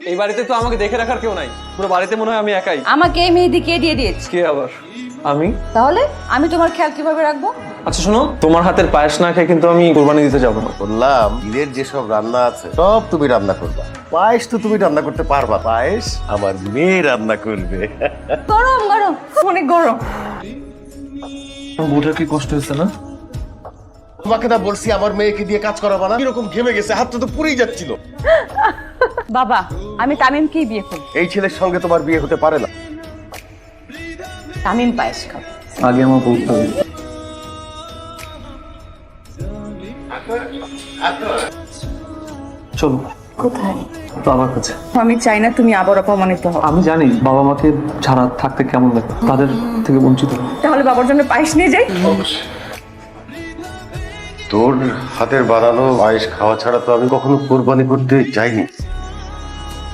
এই বাড়িতে তো আমাকে দেখে রাখার কেউ নাই, পুরো বাড়িতে মনে হয় আমি একাই। আমাকে এই মেহেদি কে দিয়ে দিয়েছে? কে আবার? আমি। তাহলে আমি তোমার খেয়াল কিভাবে রাখবো? আচ্ছা শোনো, তোমার হাতের পায়েস না খেয়ে কিন্তু আমি কোরবানি দিতে যাবো না। বললাম ঈদের যেসব রান্না আছে সব তুমি রান্না করবা, পায়েস তো তুমি রান্না করতে পারবা, পায়েস আমার মেয়ে রান্না করবে। গরম গরম, অনেক গরম। বউটার কি কষ্ট হচ্ছে না? তোমাকে না বলছি আমার মেয়েকে দিয়ে কাজ করাবা না? এরকম ঘেমে গেছে, হাতটা তো পুড়েই যাচ্ছিল। বাবা, আমি তামিমকেই বিয়ে করব। এই ছেলের সঙ্গে তোমার বিয়ে হতে পারে না। তামিম পায়েস খাও। আগে আমার বলতে হবে। চলো কোথায়? বাবার কাছে। আমি চাই না তুমি আবার অপমানিত হও। আমি জানি বাবা মাকে ছাড়া থাকতে কেমন লাগে, তাদের থেকে বঞ্চিত হই। তাহলে বাবার জন্য পায়েস নিয়ে যাই। তোর হাতের বানানো পায়েস খাওয়া ছাড়া তো আমি কখনো কোরবানি করতে চাইনি।